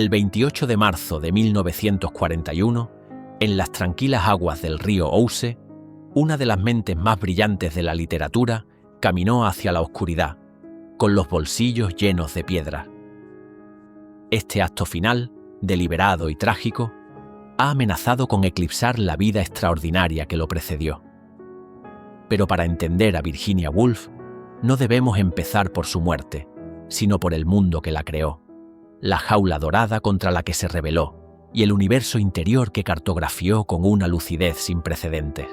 El 28 de marzo de 1941, en las tranquilas aguas del río Ouse, una de las mentes más brillantes de la literatura caminó hacia la oscuridad, con los bolsillos llenos de piedras. Este acto final, deliberado y trágico, ha amenazado con eclipsar la vida extraordinaria que lo precedió. Pero para entender a Virginia Woolf, no debemos empezar por su muerte, sino por el mundo que la creó, la jaula dorada contra la que se rebeló y el universo interior que cartografió con una lucidez sin precedentes.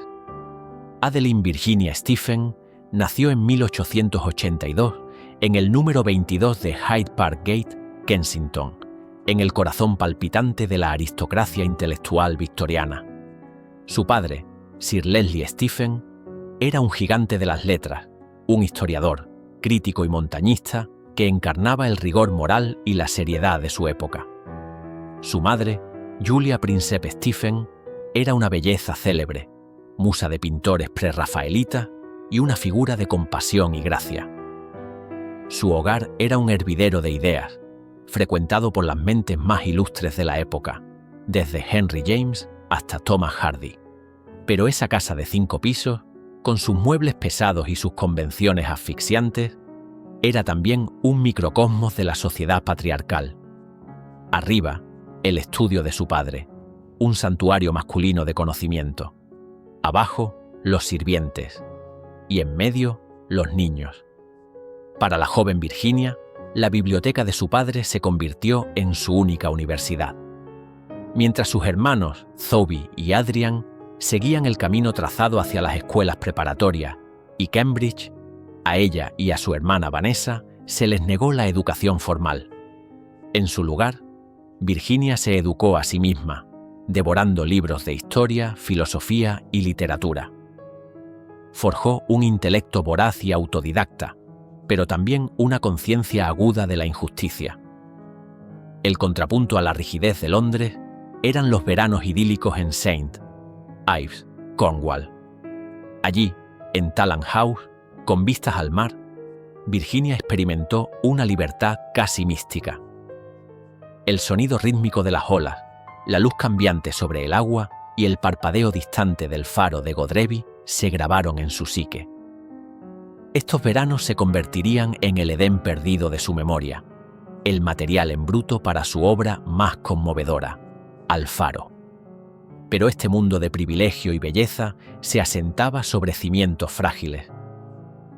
Adeline Virginia Stephen nació en 1882 en el número 22 de Hyde Park Gate, Kensington, en el corazón palpitante de la aristocracia intelectual victoriana. Su padre, Sir Leslie Stephen, era un gigante de las letras, un historiador, crítico y montañista que encarnaba el rigor moral y la seriedad de su época. Su madre, Julia Prinsep Stephen, era una belleza célebre, musa de pintores prerrafaelitas y una figura de compasión y gracia. Su hogar era un hervidero de ideas, frecuentado por las mentes más ilustres de la época, desde Henry James hasta Thomas Hardy. Pero esa casa de 5 pisos, con sus muebles pesados y sus convenciones asfixiantes, era también un microcosmos de la sociedad patriarcal. Arriba, el estudio de su padre, un santuario masculino de conocimiento. Abajo, los sirvientes. Y en medio, los niños. Para la joven Virginia, la biblioteca de su padre se convirtió en su única universidad. Mientras sus hermanos, Zoe y Adrian, seguían el camino trazado hacia las escuelas preparatorias y Cambridge, a ella y a su hermana Vanessa se les negó la educación formal. En su lugar, Virginia se educó a sí misma, devorando libros de historia, filosofía y literatura. Forjó un intelecto voraz y autodidacta, pero también una conciencia aguda de la injusticia. El contrapunto a la rigidez de Londres eran los veranos idílicos en St. Ives, Cornwall. Allí, en Talland House, con vistas al mar, Virginia experimentó una libertad casi mística. El sonido rítmico de las olas, la luz cambiante sobre el agua y el parpadeo distante del faro de Godrevy se grabaron en su psique. Estos veranos se convertirían en el Edén perdido de su memoria, el material en bruto para su obra más conmovedora, Alfaro. Pero este mundo de privilegio y belleza se asentaba sobre cimientos frágiles.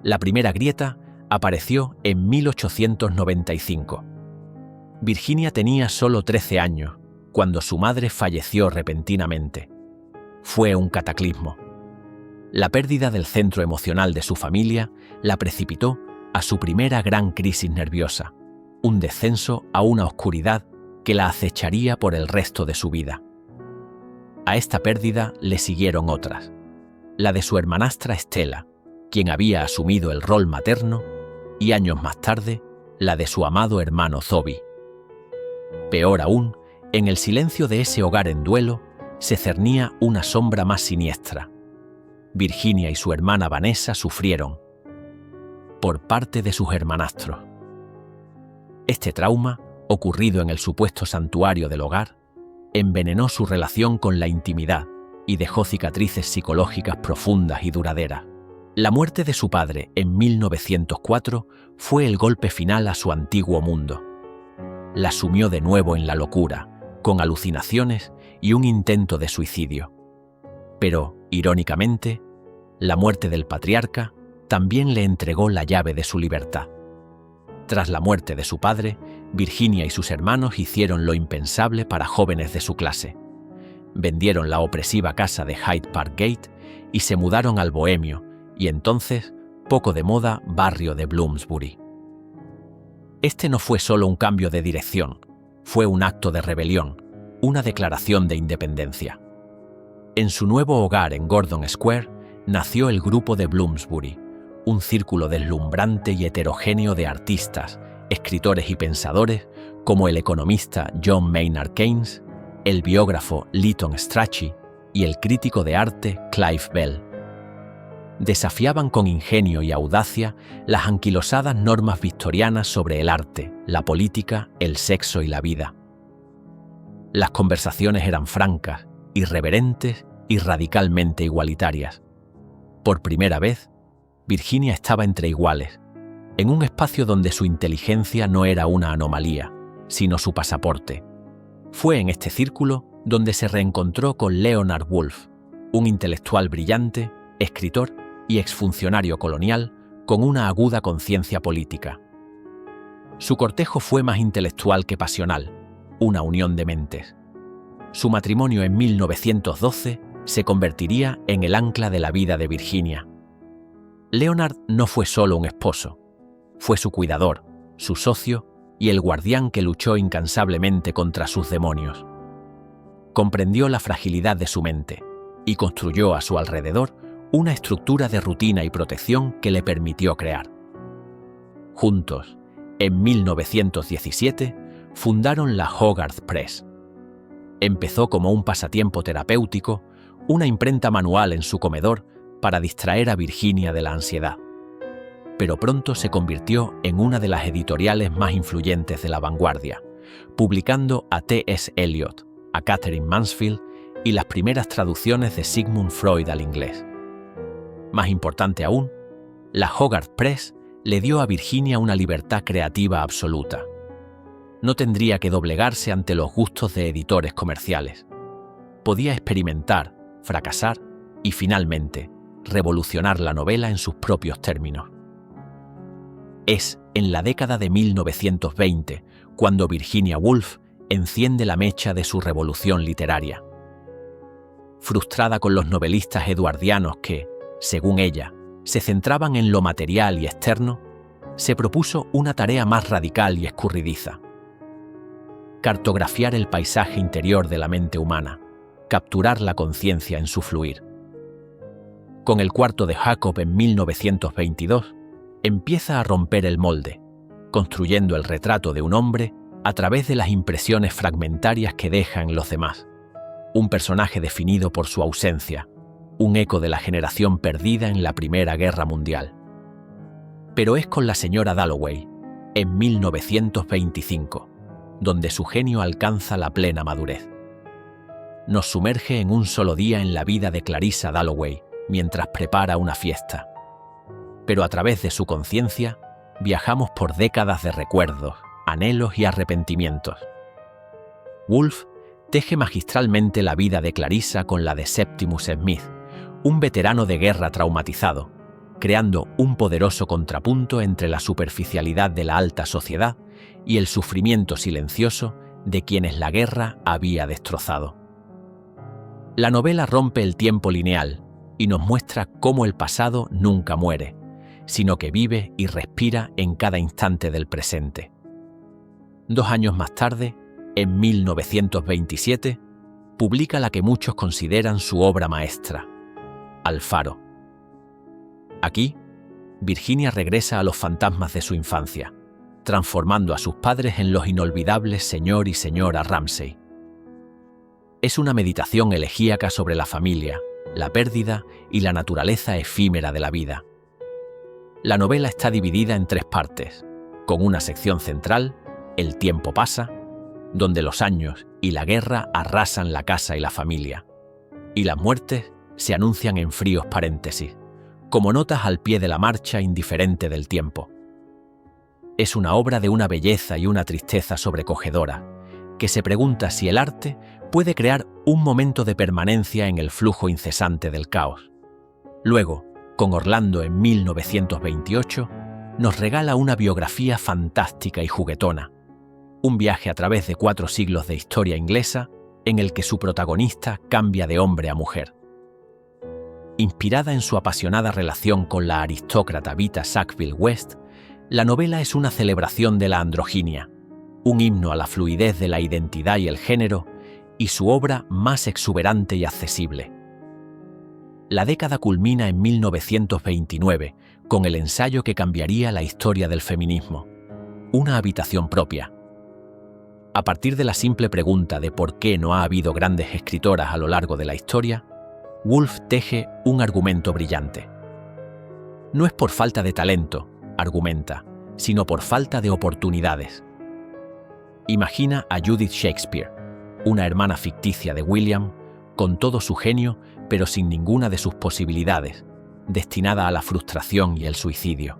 La primera grieta apareció en 1895. Virginia tenía solo 13 años cuando su madre falleció repentinamente. Fue un cataclismo. La pérdida del centro emocional de su familia la precipitó a su primera gran crisis nerviosa, un descenso a una oscuridad que la acecharía por el resto de su vida. A esta pérdida le siguieron otras, la de su hermanastra Stella, quien había asumido el rol materno, y años más tarde, la de su amado hermano Zoe. Peor aún, en el silencio de ese hogar en duelo, se cernía una sombra más siniestra. Virginia y su hermana Vanessa sufrieron, por parte de sus hermanastros. Este trauma, ocurrido en el supuesto santuario del hogar, envenenó su relación con la intimidad y dejó cicatrices psicológicas profundas y duraderas. La muerte de su padre en 1904 fue el golpe final a su antiguo mundo. La sumió de nuevo en la locura, con alucinaciones y un intento de suicidio. Pero, irónicamente, la muerte del patriarca también le entregó la llave de su libertad. Tras la muerte de su padre, Virginia y sus hermanos hicieron lo impensable para jóvenes de su clase. Vendieron la opresiva casa de Hyde Park Gate y se mudaron al bohemio y entonces poco de moda barrio de Bloomsbury. Este no fue solo un cambio de dirección, fue un acto de rebelión, una declaración de independencia. En su nuevo hogar en Gordon Square nació el Grupo de Bloomsbury, un círculo deslumbrante y heterogéneo de artistas, escritores y pensadores como el economista John Maynard Keynes, el biógrafo Lytton Strachey y el crítico de arte Clive Bell. Desafiaban con ingenio y audacia las anquilosadas normas victorianas sobre el arte, la política, el sexo y la vida. Las conversaciones eran francas, irreverentes y radicalmente igualitarias. Por primera vez, Virginia estaba entre iguales, en un espacio donde su inteligencia no era una anomalía, sino su pasaporte. Fue en este círculo donde se reencontró con Leonard Woolf, un intelectual brillante, escritor y exfuncionario colonial con una aguda conciencia política. Su cortejo fue más intelectual que pasional, una unión de mentes. Su matrimonio en 1912 se convertiría en el ancla de la vida de Virginia. Leonard no fue solo un esposo, fue su cuidador, su socio y el guardián que luchó incansablemente contra sus demonios. Comprendió la fragilidad de su mente y construyó a su alrededor una estructura de rutina y protección que le permitió crear. Juntos, en 1917, fundaron la Hogarth Press. Empezó como un pasatiempo terapéutico, una imprenta manual en su comedor para distraer a Virginia de la ansiedad. Pero pronto se convirtió en una de las editoriales más influyentes de la vanguardia, publicando a T.S. Eliot, a Catherine Mansfield y las primeras traducciones de Sigmund Freud al inglés. Más importante aún, la Hogarth Press le dio a Virginia una libertad creativa absoluta. No tendría que doblegarse ante los gustos de editores comerciales. Podía experimentar, fracasar y, finalmente, revolucionar la novela en sus propios términos. Es en la década de 1920 cuando Virginia Woolf enciende la mecha de su revolución literaria. Frustrada con los novelistas eduardianos que, según ella, se centraban en lo material y externo, se propuso una tarea más radical y escurridiza: cartografiar el paisaje interior de la mente humana, capturar la conciencia en su fluir. Con El cuarto de Jacob en 1922, empieza a romper el molde, construyendo el retrato de un hombre a través de las impresiones fragmentarias que deja en los demás. Un personaje definido por su ausencia, un eco de la generación perdida en la Primera Guerra Mundial. Pero es con la señora Dalloway, en 1925, donde su genio alcanza la plena madurez. Nos sumerge en un solo día en la vida de Clarissa Dalloway mientras prepara una fiesta. Pero a través de su conciencia viajamos por décadas de recuerdos, anhelos y arrepentimientos. Woolf teje magistralmente la vida de Clarissa con la de Septimus Smith, un veterano de guerra traumatizado, creando un poderoso contrapunto entre la superficialidad de la alta sociedad y el sufrimiento silencioso de quienes la guerra había destrozado. La novela rompe el tiempo lineal y nos muestra cómo el pasado nunca muere, sino que vive y respira en cada instante del presente. 2 años más tarde, en 1927, publica la que muchos consideran su obra maestra, Alfaro. Aquí, Virginia regresa a los fantasmas de su infancia, transformando a sus padres en los inolvidables señor y señora Ramsay. Es una meditación elegíaca sobre la familia, la pérdida y la naturaleza efímera de la vida. La novela está dividida en 3 partes, con una sección central, El tiempo pasa, donde los años y la guerra arrasan la casa y la familia, y las muertes se anuncian en fríos paréntesis, como notas al pie de la marcha indiferente del tiempo. Es una obra de una belleza y una tristeza sobrecogedora, que se pregunta si el arte puede crear un momento de permanencia en el flujo incesante del caos. Luego, con Orlando en 1928, nos regala una biografía fantástica y juguetona, un viaje a través de 4 siglos de historia inglesa en el que su protagonista cambia de hombre a mujer. Inspirada en su apasionada relación con la aristócrata Vita Sackville West, la novela es una celebración de la androginia, un himno a la fluidez de la identidad y el género, y su obra más exuberante y accesible. La década culmina en 1929 con el ensayo que cambiaría la historia del feminismo, Una habitación propia. A partir de la simple pregunta de por qué no ha habido grandes escritoras a lo largo de la historia, Woolf teje un argumento brillante. No es por falta de talento, argumenta, sino por falta de oportunidades. Imagina a Judith Shakespeare, una hermana ficticia de William, con todo su genio, pero sin ninguna de sus posibilidades, destinada a la frustración y el suicidio.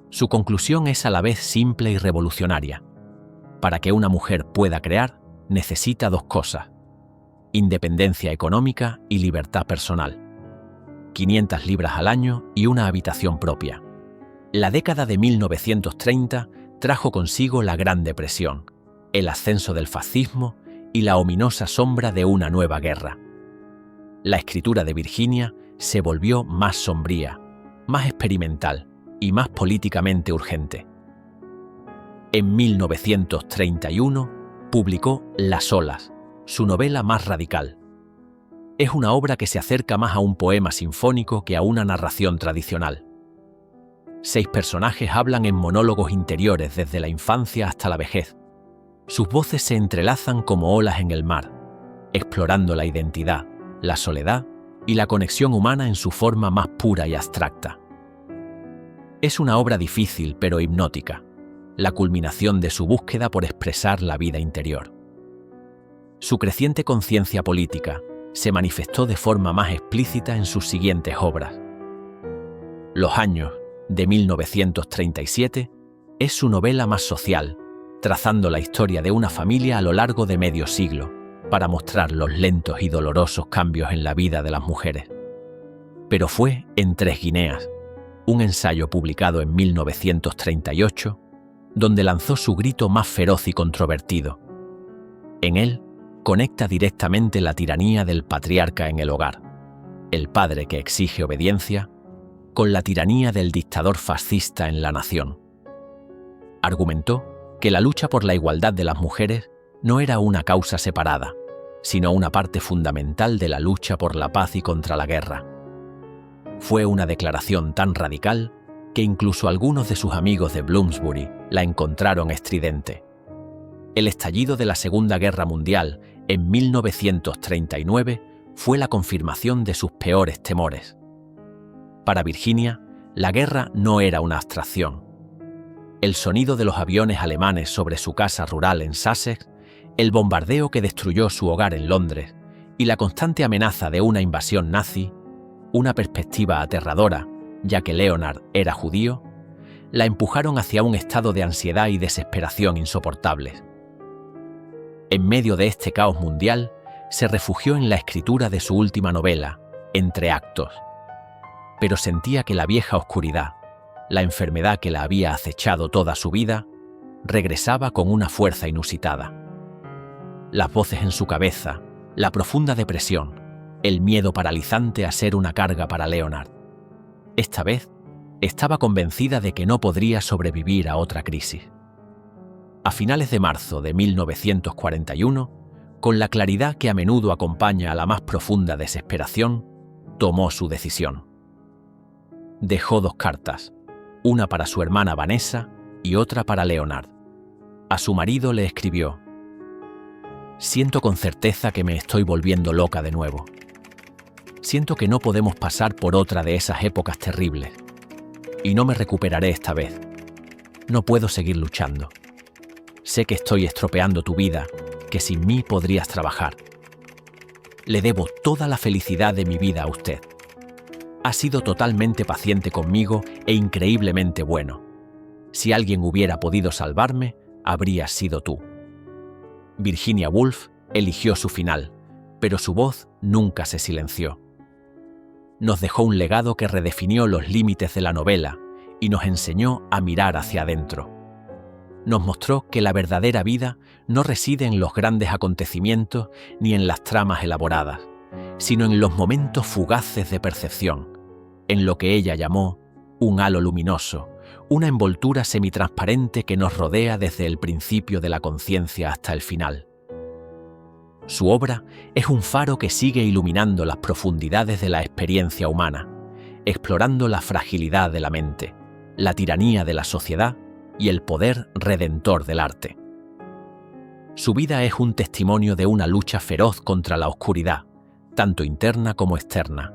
Su conclusión es a la vez simple y revolucionaria. Para que una mujer pueda crear, necesita dos cosas: independencia económica y libertad personal. 500 libras al año y una habitación propia. La década de 1930 trajo consigo la Gran Depresión, el ascenso del fascismo y la ominosa sombra de una nueva guerra. La escritura de Virginia se volvió más sombría, más experimental y más políticamente urgente. En 1931 publicó Las olas, su novela más radical. Es una obra que se acerca más a un poema sinfónico que a una narración tradicional. 6 personajes hablan en monólogos interiores desde la infancia hasta la vejez. Sus voces se entrelazan como olas en el mar, explorando la identidad, la soledad y la conexión humana en su forma más pura y abstracta. Es una obra difícil pero hipnótica, la culminación de su búsqueda por expresar la vida interior. Su creciente conciencia política se manifestó de forma más explícita en sus siguientes obras. Los años, de 1937, es su novela más social, trazando la historia de una familia a lo largo de medio siglo, para mostrar los lentos y dolorosos cambios en la vida de las mujeres. Pero fue en Tres Guineas, un ensayo publicado en 1938, donde lanzó su grito más feroz y controvertido. En él, conecta directamente la tiranía del patriarca en el hogar, el padre que exige obediencia, con la tiranía del dictador fascista en la nación. Argumentó que la lucha por la igualdad de las mujeres no era una causa separada, sino una parte fundamental de la lucha por la paz y contra la guerra. Fue una declaración tan radical que incluso algunos de sus amigos de Bloomsbury la encontraron estridente. El estallido de la Segunda Guerra Mundial en 1939 fue la confirmación de sus peores temores. Para Virginia, la guerra no era una abstracción. El sonido de los aviones alemanes sobre su casa rural en Sussex, el bombardeo que destruyó su hogar en Londres y la constante amenaza de una invasión nazi, una perspectiva aterradora, ya que Leonard era judío, la empujaron hacia un estado de ansiedad y desesperación insoportables. En medio de este caos mundial, se refugió en la escritura de su última novela, Entre actos. Pero sentía que la vieja oscuridad, la enfermedad que la había acechado toda su vida, regresaba con una fuerza inusitada. Las voces en su cabeza, la profunda depresión, el miedo paralizante a ser una carga para Leonard. Esta vez, estaba convencida de que no podría sobrevivir a otra crisis. A finales de marzo de 1941, con la claridad que a menudo acompaña a la más profunda desesperación, tomó su decisión. Dejó 2 cartas, una para su hermana Vanessa y otra para Leonard. A su marido le escribió: «Siento con certeza que me estoy volviendo loca de nuevo. Siento que no podemos pasar por otra de esas épocas terribles. Y no me recuperaré esta vez. No puedo seguir luchando. Sé que estoy estropeando tu vida, que sin mí podrías trabajar. Le debo toda la felicidad de mi vida a usted. Ha sido totalmente paciente conmigo e increíblemente bueno. Si alguien hubiera podido salvarme, habrías sido tú». Virginia Woolf eligió su final, pero su voz nunca se silenció. Nos dejó un legado que redefinió los límites de la novela y nos enseñó a mirar hacia adentro. Nos mostró que la verdadera vida no reside en los grandes acontecimientos ni en las tramas elaboradas, sino en los momentos fugaces de percepción, en lo que ella llamó un halo luminoso, una envoltura semitransparente que nos rodea desde el principio de la conciencia hasta el final. Su obra es un faro que sigue iluminando las profundidades de la experiencia humana, explorando la fragilidad de la mente, la tiranía de la sociedad y el poder redentor del arte. Su vida es un testimonio de una lucha feroz contra la oscuridad, tanto interna como externa,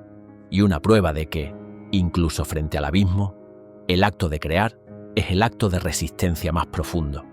y una prueba de que, incluso frente al abismo, el acto de crear es el acto de resistencia más profundo.